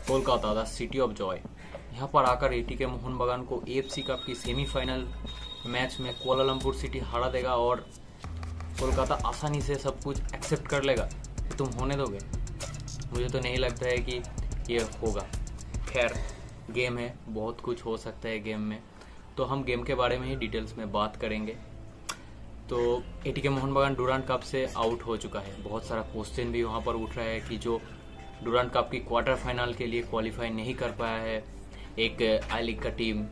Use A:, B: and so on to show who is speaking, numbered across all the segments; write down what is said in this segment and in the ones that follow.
A: Kolkata the city of Joy. यहाँ पर आकर एटीके मोहन बगान को एएफसी कप की सेमीफाइनल मैच में कुआलालंपुर सिटी हरा देगा और कोलकाता आसानी से सब कुछ एक्सेप्ट कर लेगा। तो तुम होने दोगे? मुझे तो नहीं लगता है कि ये होगा। खैर, गेम है, बहुत कुछ हो सकता है गेम में, तो हम गेम के बारे में ही डिटेल्स में बात करेंगे। तो एटीके मोहन बगान डुरांड कप से आउट हो चुका है। बहुत सारा क्वेश्चन भी वहाँ पर उठ रहा है कि जो डुरांड कप की क्वार्टर फाइनल के लिए क्वालिफाई नहीं कर पाया है, एक आई लीग का team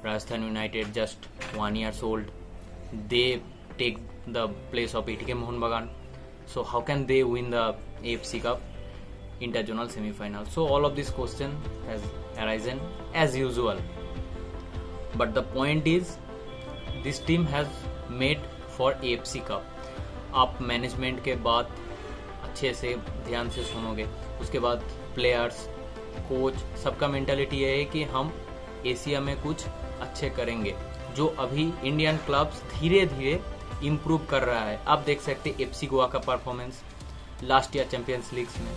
A: Rajasthan United, just 1 years old, they take the place of ATK Mohun Bagan. So how can they win the AFC Cup interjonal semi-final? So all of this question has arisen as usual. But the point is, this team has made for AFC Cup. आप management के बात अच्छे से ध्यान से सुनोगे, उसके बाद प्लेयर्स, कोच, सबका मेंटालिटी ये है कि हम एशिया में कुछ अच्छे करेंगे। जो अभी इंडियन क्लब्स धीरे धीरे इम्प्रूव कर रहा है। आप देख सकते एफसी गोवा का performance last year champions leagues में,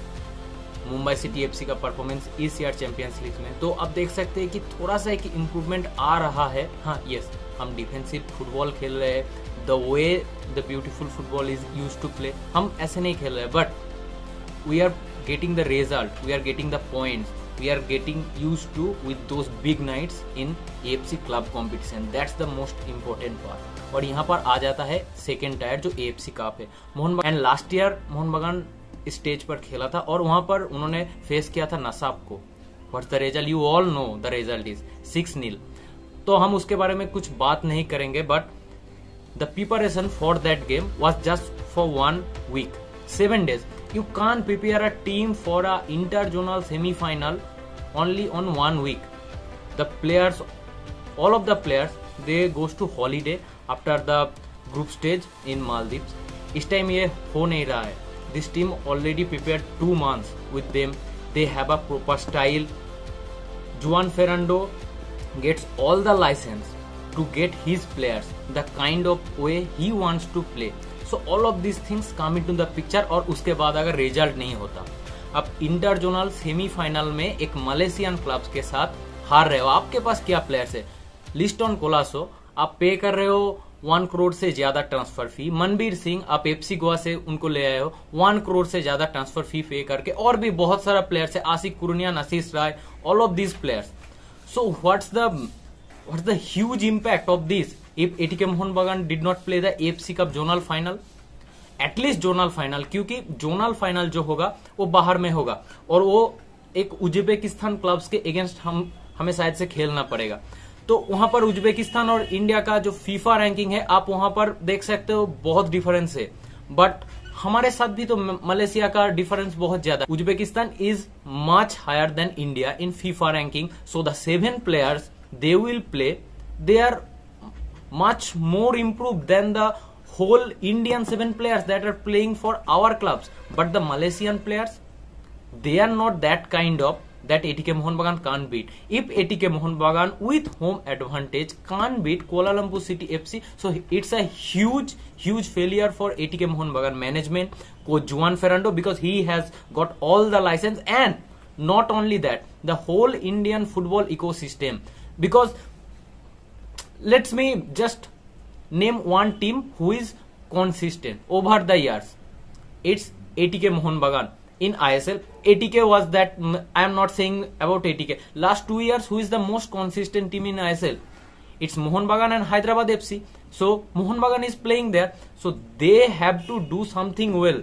A: मुंबई सिटी एफसी का परफॉर्मेंस इस ईयर चैंपियंस लीग में, तो आप देख सकते हैं कि थोड़ा सा एक इम्प्रूवमेंट आ रहा है। हाँ, यस, हम डिफेंसिव फुटबॉल खेल रहे हैं, the way the beautiful football is used to play, हम ऐसे नहीं खेल रहे, but we are getting the result, we are getting the points, we are getting used to with those big nights in AFC club competition. That's the most important part. और यहाँ पर आ जाता है सेकेंड टायर जो AFC cup है। मोहन बगान last year Mohan बगान stage पर खेला था और वहां पर उन्होंने फेस किया था नसाब को। What's the result? You all know the result is 6-0। तो हम उसके बारे में कुछ बात नहीं करेंगे, but the preparation for that game was just for 1 week, 7 days. You can't prepare a team for a interjonal semi-final only on 1 week. The players, all of the players, they goes to holiday after the group stage in Maldives. इस time ये हो नहीं रहा है। This team already prepared 2 months with them. They have a proper style. Juan Ferrando gets all the license to get his players the kind of way he wants to play. So all of these things come into the picture. और उसके बाद अगर result नहीं होता, अब interzonal semifinal में एक Malaysian clubs के साथ हार रहे हो, आपके पास क्या प्लेयर्स है? लिस्टन कोलासो, आप पे कर रहे हो 1 crore से ज्यादा ट्रांसफर फी। मनबीर सिंह, आप एफसी गोवा से उनको ले आए हो 1 crore से ज्यादा ट्रांसफर फी पे करके, और भी बहुत सारा प्लेयर्स है, Ashique Kuruniyan, Ashish Rai, all of these players. So what's the huge impact of this if ATK Mohun Bagan did not play the AFC Cup zonal final, at least zonal final, क्योंकि जोनल फाइनल जो होगा वो बाहर में होगा और वो एक उज्बेकिस्तान क्लब्स के अगेंस्ट हमें शायद से खेलना पड़ेगा। तो वहां पर उज्बेकिस्तान और इंडिया का जो फीफा रैंकिंग है, आप वहां पर देख सकते हो बहुत डिफरेंस है, बट हमारे साथ भी तो मलेशिया का डिफरेंस बहुत ज्यादा। Uzbekistan is much higher than India in FIFA ranking. So the 7 players they will play, they are much more improved than the whole Indian 7 players that are playing for our clubs. But the Malaysian players, they are not that kind of that ATK Mohun Bagan can't beat. If ATK Mohun Bagan with home advantage can't beat Kuala Lumpur City FC, so it's a huge failure for ATK Mohun Bagan management, coach Juan Ferrando, because he has got all the license, and not only that, the whole Indian football ecosystem. Because let me just name one team who is consistent over the years. It's ATK Mohun Bagan in ISL. ATK was that, I am not saying about ATK. Last 2 years, who is the most consistent team in ISL? It's Mohun Bagan and Hyderabad FC. So Mohun Bagan is playing there. So they have to do something well.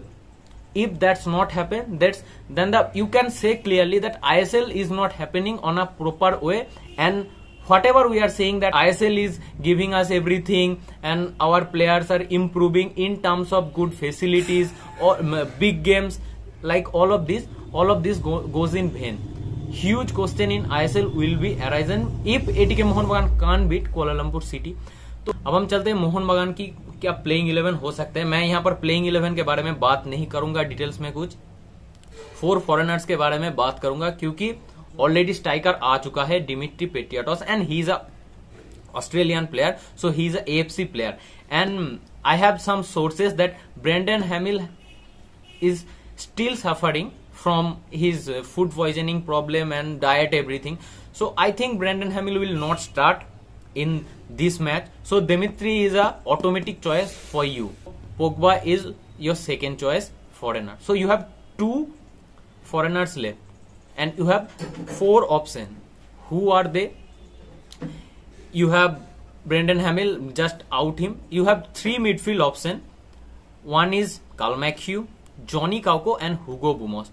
A: If that's not happen, then you can say clearly that ISL is not happening on a proper way, and whatever we are saying that ISL is giving us everything and our players are improving in terms of good facilities or big games, like all of this goes in vain. Huge question in ISL will be arisen if ATK Mohun Bagan can't beat Kuala Lumpur City. तो अब हम चलते हैं मोहन बगान की क्या playing 11 हो सकते हैं। मैं यहाँ पर प्लेइंग 11 के बारे में बात नहीं करूंगा डिटेल्स में, कुछ 4 फॉरेनर्स के बारे में बात करूंगा, क्योंकि ऑलरेडी स्ट्राइकर आ चुका है Dimitri Petratos, and he is a Australian player, so he is a AFC player, and I have some sources that Brendan Hamill is still suffering from his food poisoning problem and diet, everything. So I think Brandon Hamill will not start in this match. So Dimitri is a automatic choice for you. Pogba is your second choice foreigner. So you have 2 foreigners left and you have 4 options. Who are they? You have Brandon Hamill, just out him. You have 3 midfield options. One is Carl McHugh, Johnny Kauko and Hugo Boumos.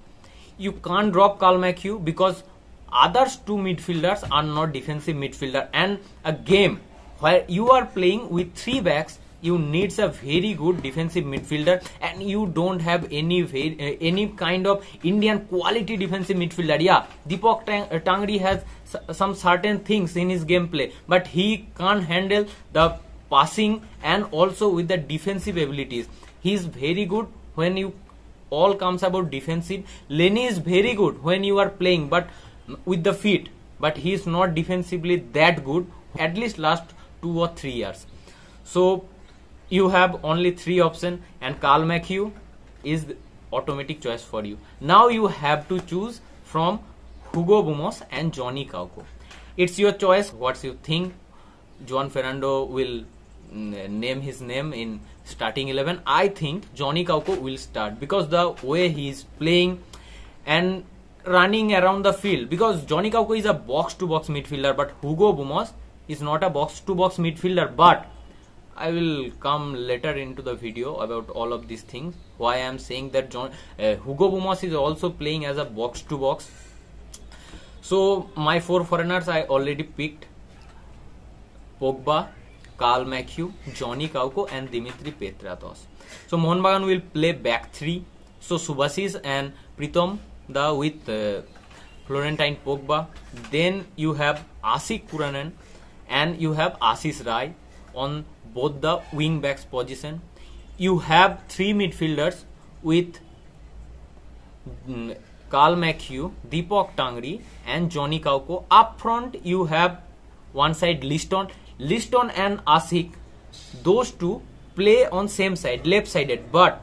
A: You can't drop Carl McHugh because others 2 midfielders are not defensive midfielder, and a game where you are playing with 3 backs, you needs a very good defensive midfielder, and you don't have any kind of Indian quality defensive midfielder. Yeah, Deepak Tangri has some certain things in his gameplay, but he can't handle the passing and also with the defensive abilities. He is very good when you all comes about defensive. Lenny is very good when you are playing, but with the feet, but he is not defensively that good, at least last 2 or 3 years. So you have only 3 options, and Carl McHugh is the automatic choice for you. Now you have to choose from Hugo Boumos and Johnny Kauko. It's your choice. What you think Juan Fernando will name his name in starting 11? I think Johnny Kauko will start because the way he is playing and running around the field, because Johnny Kauko is a box-to-box midfielder, but Hugo Boumos is not a box-to-box midfielder. But I will come later into the video about all of these things, why I am saying that Hugo Boumos is also playing as a box-to-box. So my 4 foreigners I already picked: Pogba, Carl McHugh, Johnny Kauko and Dimitri Petratos. So Mohun Bagan will play back 3. So Subhasis and Pritam Da with Florentine Pogba. Then you have Asik Kuranen and you have Ashish Rai on both the wing backs position. You have 3 midfielders with Carl McHugh, Deepak Tangri and Johnny Kauko. Up front you have one side Liston and Asik. Those 2 play on same side, left sided, but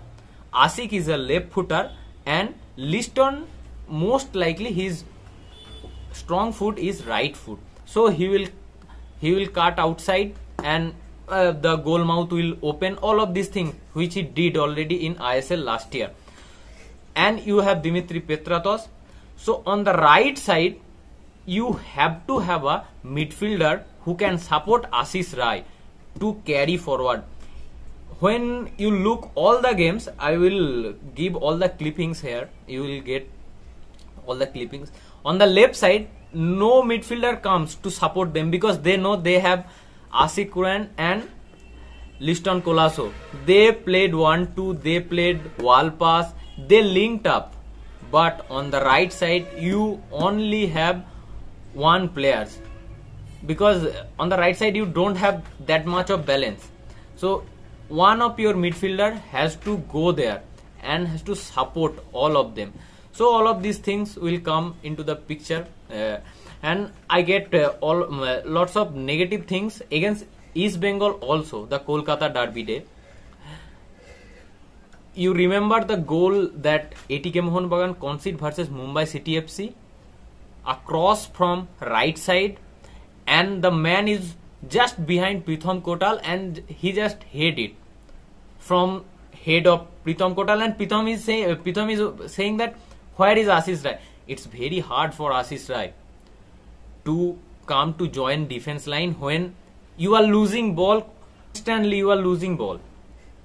A: Asik is a left footer and Liston most likely his strong foot is right foot. So he will cut outside and the goal mouth will open, all of these things which he did already in ISL last year. And you have Dimitri Petratos. So on the right side you have to have a midfielder who can support Ashish Rai to carry forward. When you look all the games, I will give all the clippings here, you will get all the clippings. On the left side no midfielder comes to support them because they know they have Asik Kuran and Liston Colasso. They played 1-2, they played wall pass, they linked up. But on the right side you only have 1 player, because on the right side you don't have that much of balance. So one of your midfielder has to go there and has to support all of them. So all of these things will come into the picture, and I get lots of negative things against East Bengal also, the Kolkata Derby day. You remember the goal that ATK Mohun Bagan conceded versus Mumbai City FC? A cross from right side and the man is just behind Pritham Kotal and he just hit it from head of Pritham Kotal, and Pritham is saying that where is Ashish Rai? It's very hard for Ashish Rai to come to join defense line when you are losing ball, constantly you are losing ball.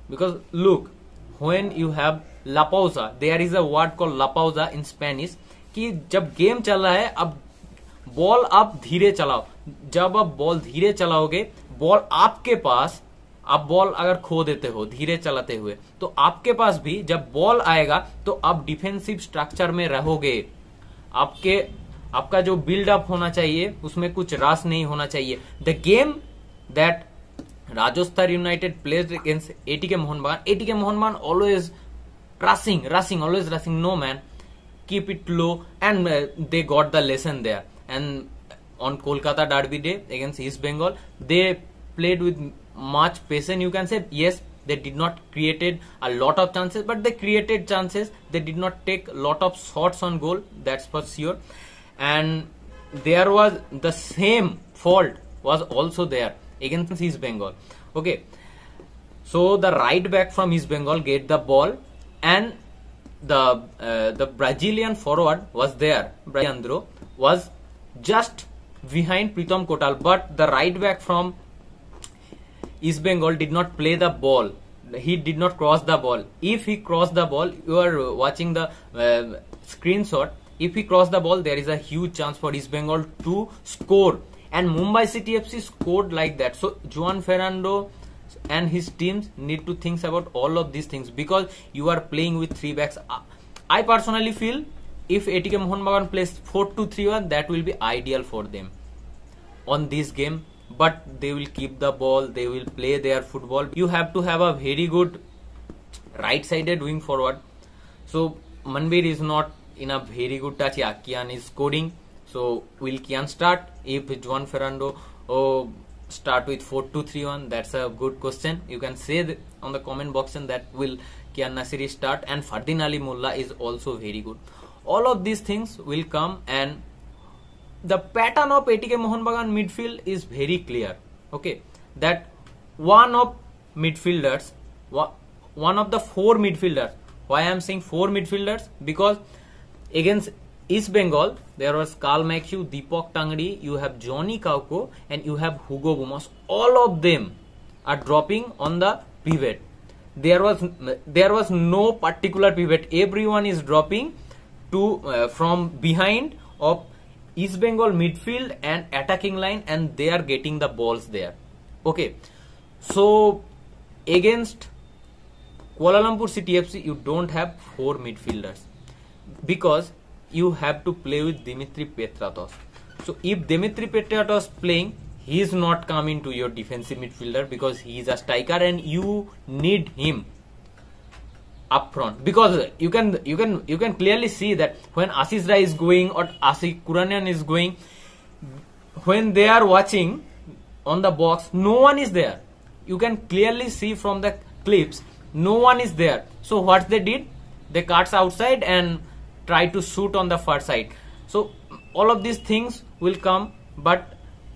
A: Because look, when you have La Pausa, there is a word called La Pausa in Spanish, कि जब game चल रहा है अब ball आप धीरे चलाओ, जब आप बॉल धीरे चलाओगे बॉल आपके पास, आप बॉल अगर खो देते हो धीरे चलाते हुए तो आपके पास भी जब बॉल आएगा तो आप डिफेंसिव स्ट्रक्चर में रहोगे, आपका जो बिल्डअप होना चाहिए उसमें कुछ रास नहीं होना चाहिए. The game that Rajasthan United played against ATK Mohun Bagan, always rushing, always rushing. No man, keep it low, and they got the lesson there. And on Kolkata Derby day against East Bengal, they played with much patience. You can say yes, They did not created a lot of chances, but they created chances. They did not take a lot of shots on goal, that's for sure. And there was the same fault was also there against East Bengal. Okay, so the right back from East Bengal get the ball, and the Brazilian forward was there. Brandro was just behind Pritam Kotal, but the right back from East Bengal did not play the ball. He did not cross the ball. If he crossed the ball, you are watching the screenshot. If he crossed the ball, there is a huge chance for East Bengal to score. And Mumbai City FC scored like that. So Juan Fernando and his teams need to think about all of these things, because you are playing with three backs. I personally feel if ATK Mohun Bagan plays 4-2-3-1, that will be ideal for them on this game. But they will keep the ball, they will play their football. You have to have a very good right-sided wing forward. So Manbir is not in a very good touch. Yeah, Kian is scoring. So will Kian start? If Juan Fernando start with 4-2-3-1, that's a good question. You can say on the comment box that will Kian Nasiri start, and Fardin Ali Mullah is also very good. All of these things will come, and the pattern of ATK Mohun Bagan midfield is very clear. Okay, that one of midfielders, one of the four midfielders. Why I am saying four midfielders? Because against East Bengal, there was Karl McHugh, Deepak Tangri, you have Johnny Kauko, and you have Hugo Bomas. All of them are dropping on the pivot. There was no particular pivot. Everyone is dropping to from behind of East Bengal midfield and attacking line, and they are getting the balls there. Okay, so against Kuala Lumpur City FC, you don't have four midfielders, because you have to play with Dimitri Petratos. So if Dimitri Petratos playing, he is not coming to your defensive midfielder, because he is a striker and you need him up front. Because you can clearly see that when Ashish Rai is going or Asik Kuranian is going, when they are watching on the box, no one is there. You can clearly see from the clips, no one is there. So what they did, they cut outside and try to shoot on the far side. So all of these things will come, but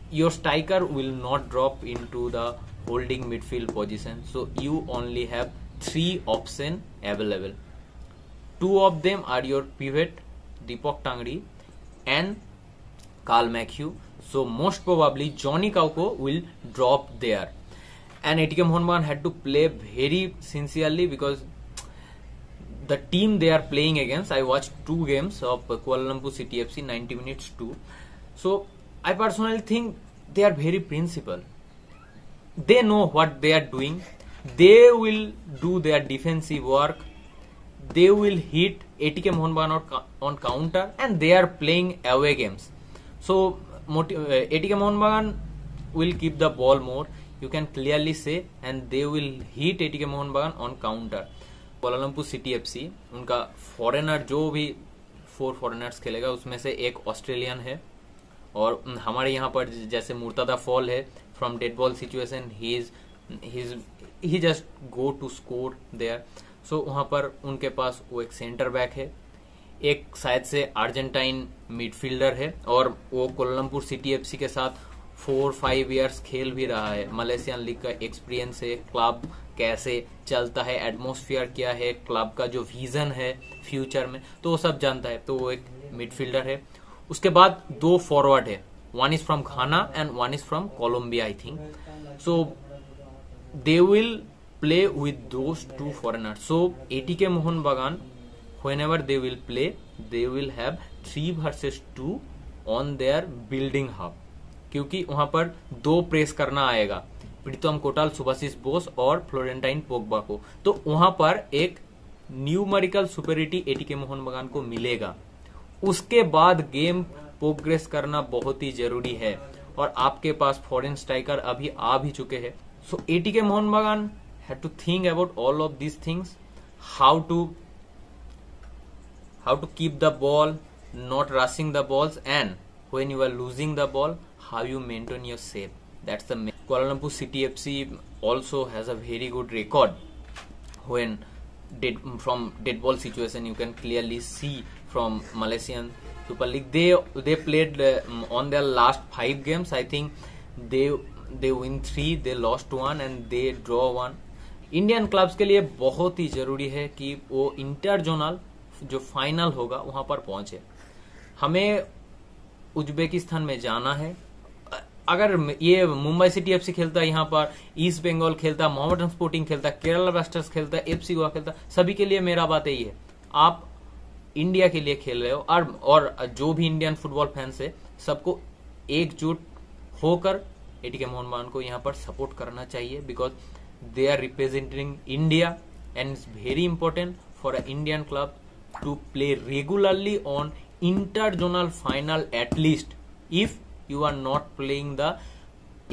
A: your striker will not drop into the holding midfield position. So you only have three options available. Two of them are your pivot, Deepak Tangri and Karl McHugh. So most probably Johnny Kauko will drop there. And ATK Mohun Bagan had to play very sincerely, because the team they are playing against, I watched 2 games of Kuala Lumpur City FC, 90 minutes too. So I personally think they are very principled. They know what they are doing. They will do their defensive work. They will hit ATK Mohun Bagan on counter, and they are playing away games. So ATK Mohun Bagan will keep the ball more, you can clearly say, and they will hit ATK Mohun Bagan on counter. Kuala Lumpur City FC, उनका foreigner जो भी 4 foreigners खेलेगा उसमें से एक Australian है, और हमारे यहाँ पर जैसे मुर्तदा फॉल है from dead ball situation, he just go to score there. So वहां पर उनके पास वो एक सेंटर बैक है, एक शायद से अर्जेंटाइन मिडफील्डर है, और वो कोलमपुर सिटी एफसी के साथ 4-5 इयर्स खेल भी रहा है. मलेशियन लीग का एक्सपीरियंस है, क्लब कैसे चलता है, एटमॉस्फेयर क्या है, क्लब का जो विजन है फ्यूचर में, तो वो सब जानता है. तो वो एक मिडफील्डर है. उसके बाद 2 फॉरवर्ड है, one is from Ghana and one is from Colombia I think. So they will play with those 2 foreigners. So ATK Mohun Bagan, whenever they will play, they will have 3 versus 2 on their building hub, क्योंकि वहां पर 2 press करना आएगा, प्रीतम कोटाल, सुभाशिष बोस और Florentine Pogba को. तो वहां पर एक न्यूमेरिकल सुपेरिटी ATK मोहन बगान को मिलेगा. उसके बाद गेम प्रोग्रेस करना बहुत ही जरूरी है, और आपके पास फॉरेन स्ट्राइकर अभी आ भी चुके हैं. सो ATK मोहन बगान had to think about all of these things, how to keep the ball, not rushing the balls, and when you are losing the ball, how you maintain your shape. That's the main. Kuala Lumpur City FC also has a very good record when from dead ball situation. You can clearly see from Malaysian Super League, they played on their last 5 games. I think they win 3, they lost 1 and they draw 1. Indian clubs के लिए बहुत ही जरूरी है कि वो inter zonal जो final होगा वहां पर पहुंचे. हमें उज्बेकिस्तान में जाना है. अगर ये मुंबई सिटी एफसी खेलता है, यहाँ पर ईस्ट बंगाल खेलता, मोहम्मडन स्पोर्टिंग खेलता, केरला ब्लास्टर्स खेलता, एफसी गोवा खेलता, सभी के लिए मेरा बात यही है, आप इंडिया के लिए खेल रहे हो. और जो भी इंडियन फुटबॉल फैंस है सबको एकजुट होकर एटीके मोहन बगान को यहाँ पर सपोर्ट करना चाहिए. Because they are representing India and it's very important for an Indian club to play regularly on inter-zonal final at least if you are not playing the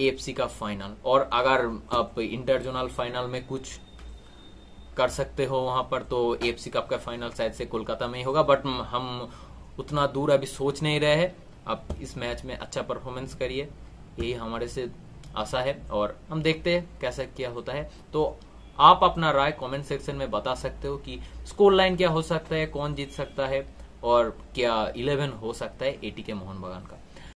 A: AFC Cup final. और अगर आप inter-zonal final में कुछ कर सकते हो वहां पर तो AFC कप का फाइनल शायद से कोलकाता में ही होगा. बट हम उतना दूर अभी सोच नहीं रहे हैं. आप इस मैच में अच्छा परफॉर्मेंस करिए, यही हमारे से आशा है और हम देखते हैं कैसा क्या होता है. तो आप अपना राय कमेंट सेक्शन में बता सकते हो कि स्कोर लाइन क्या हो सकता है, कौन जीत सकता है और क्या 11 हो सकता है एटीके मोहन बगान का.